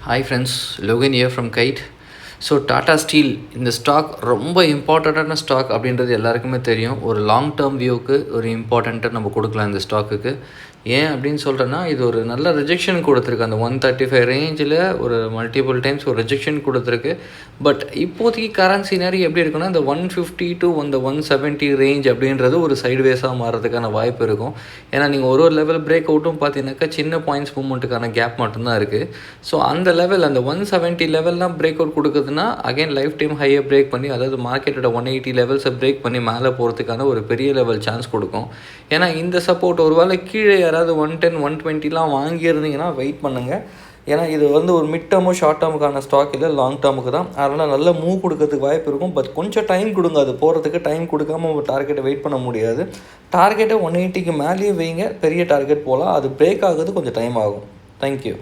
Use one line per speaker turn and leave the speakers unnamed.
Hi friends, Logan here from Kite. So Tata steel இந்த stock ரொம்ப இம்பார்ட்டண்ட்டான ஸ்டாக் அப்படின்றது எல்லாருக்குமே தெரியும். ஒரு லாங் டேர்ம் வியூவுக்கு ஒரு இம்பார்ட்டண்ட்டை நம்ம கொடுக்கலாம் இந்த ஸ்டாக்குக்கு. ஏன் அப்படின்னு சொல்கிறேன்னா, இது ஒரு நல்ல ரிஜெக்ஷன் கொடுத்துருக்கு. அந்த 135 ரேஞ்சில் ஒரு மல்டிபிள் டைம்ஸ் ஒரு ரிஜெக்ஷன் கொடுத்துருக்கு. பட் இப்போதைக்கு கரண்ட் சினாரி எப்படி இருக்குன்னா, இந்த 150 டு அந்த 170 ரேஞ்ச் அப்படின்றது ஒரு சைட்வேஸாக மாறதுக்கான வாய்ப்பு இருக்கும். ஏன்னா நீங்கள் ஒரு லெவல் பிரேக் அவுட்டும் பார்த்தீங்கன்னாக்கா சின்ன பாயிண்ட்ஸ் மூவ்மெண்ட்டுக்கான கேப் மட்டும்தான் இருக்குது. ஸோ அந்த லெவல் அந்த 170 லெவல்லாம் பிரேக் அவுட் கொடுக்குதுன்னா அகைன் லைஃப் டைம் ஹையை பிரேக் பண்ணி, அதாவது மார்க்கெட்டோட 180 லெவல்ஸை பிரேக் பண்ணி மேலே போகிறதுக்கான ஒரு பெரிய லெவல் சான்ஸ் கொடுக்கும். ஏன்னா இந்த சப்போர்ட் ஒரு வேளை கீழே யாராவது 110 120லாம் வாங்கியிருந்தீங்கன்னா வெயிட் பண்ணுங்கள். ஏன்னா இது ஒரு மிட் டேர்மோ ஷார்ட் டேர்முக்கான ஸ்டாக் இல்லை, லாங் டேர்முக்கு தான். அதனால் நல்ல மூவ் கொடுக்கறதுக்கு வாய்ப்பு இருக்கும். பட் கொஞ்சம் டைம் கொடுங்க, அது போகிறதுக்கு டைம் கொடுக்காம உங்கள் டார்கெட்டை வெயிட் பண்ண முடியாது. டார்கெட்டை 180க்கு மேலேயே வைங்க, பெரிய டார்கெட் போகலாம். அது பிரேக் ஆகுது கொஞ்சம் டைம் ஆகும். தேங்க்யூ.